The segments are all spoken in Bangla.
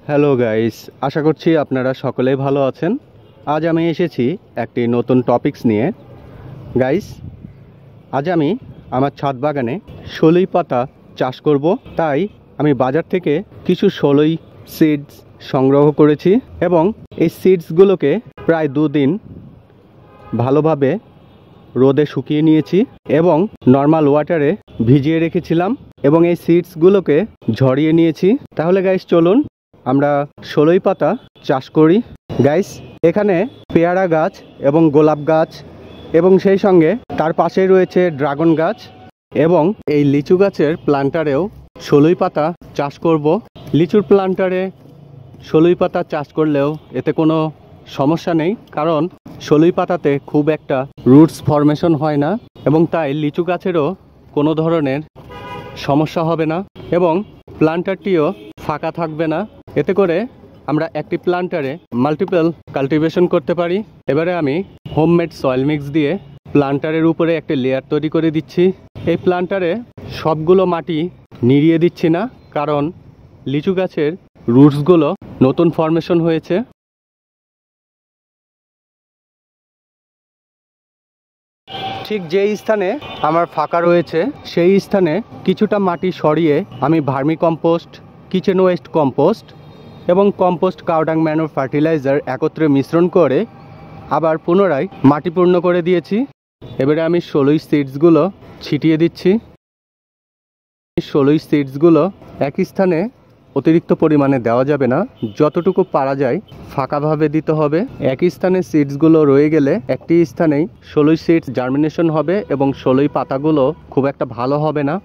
হ্যালো গাইস, আশা করছি আপনারা সকলেই ভালো আছেন। আজ আমি এসেছি একটি নতুন টপিকস নিয়ে। গাইস, আজ আমি আমার ছাদ বাগানে সলই পাতা চাষ করব। তাই আমি বাজার থেকে কিছু সলই সিডস সংগ্রহ করেছি এবং এই সিডসগুলোকে প্রায় 2 দিন ভালোভাবে রোদে শুকিয়ে নিয়েছি এবং নর্মাল ওয়াটারে ভিজিয়ে রেখেছিলাম এবং এই সিডসগুলোকে ঝরিয়ে নিয়েছি। তাহলে গাইস চলুন আমরা সলই পাতা চাষ করি। গাইস, এখানে পেয়ারা গাছ এবং গোলাপ গাছ এবং সেই সঙ্গে তার পাশেই রয়েছে ড্রাগন গাছ এবং এই লিচু গাছের প্লান্টারেও সলই পাতা চাষ করব। লিচুর প্লান্টারে সলই পাতা চাষ করলেও এতে কোনো সমস্যা নেই, কারণ সলই পাতাতে খুব একটা রুটস ফরমেশন হয় না এবং তাই লিচু গাছেরও কোনো ধরনের সমস্যা হবে না এবং প্লান্টারটিও ফাঁকা থাকবে না। এতে করে আমরা একটি প্লান্টারে মাল্টিপল কাল্টিভেশন করতে পারি। এবারে আমি হোমমেড সয়েল মিক্স দিয়ে প্লান্টারের উপরে একটি লেয়ার তৈরি করে দিচ্ছি। এই প্লান্টারে সবগুলো মাটি নিড়িয়ে দিচ্ছি না, কারণ লিচু গাছের রুটসগুলো নতুন ফরমেশন হয়েছে। ঠিক যেই স্থানে আমার ফাঁকা রয়েছে সেই স্থানে কিছুটা মাটি সরিয়ে আমি vermi compost, kitchen West compost এবং কম্পোস্ট কাউডাং ম্যানুর ফার্টিলাইজার একত্রে মিশ্রণ করে আবার পুনরায় মাটি পূর্ণ করে দিয়েছি। এবারে আমি সলই সিডসগুলো ছিটিয়ে দিচ্ছি। সলই সিডসগুলো একই স্থানে অতিরিক্ত পরিমাণে দেওয়া যাবে না, যতটুকু পারা যায় ফাঁকাভাবে দিতে হবে। একই স্থানে সিডসগুলো রয়ে গেলে একটি স্থানেই সলই সিডস জার্মিনেশন হবে এবং সলই পাতাগুলো খুব একটা ভালো হবে না।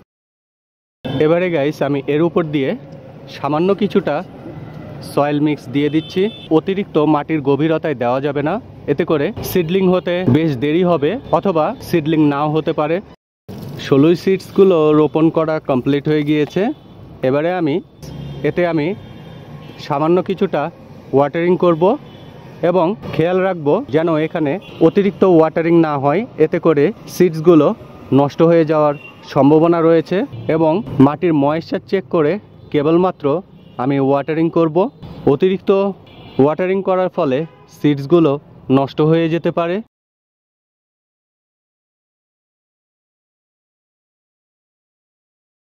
এবারে গাইস, আমি এর উপর দিয়ে সামান্য কিছুটা সয়েল মিক্স দিয়ে দিচ্ছি। অতিরিক্ত মাটির গভীরতায় দেওয়া যাবে না, এতে করে সিডলিং হতে বেশ দেরি হবে অথবা সিডলিং নাও হতে পারে। সলই সিডসগুলো রোপণ করা কমপ্লিট হয়ে গিয়েছে। এবারে এতে আমি সামান্য কিছুটা ওয়াটারিং করব এবং খেয়াল রাখবো যেন এখানে অতিরিক্ত ওয়াটারিং না হয়, এতে করে সিডসগুলো নষ্ট হয়ে যাওয়ার সম্ভাবনা রয়েছে এবং মাটির ময়েশ্চার চেক করে কেবলমাত্র আমি ওয়াটারিং করব। অতিরিক্ত ওয়াটারিং করার ফলে সিডসগুলো নষ্ট হয়ে যেতে পারে।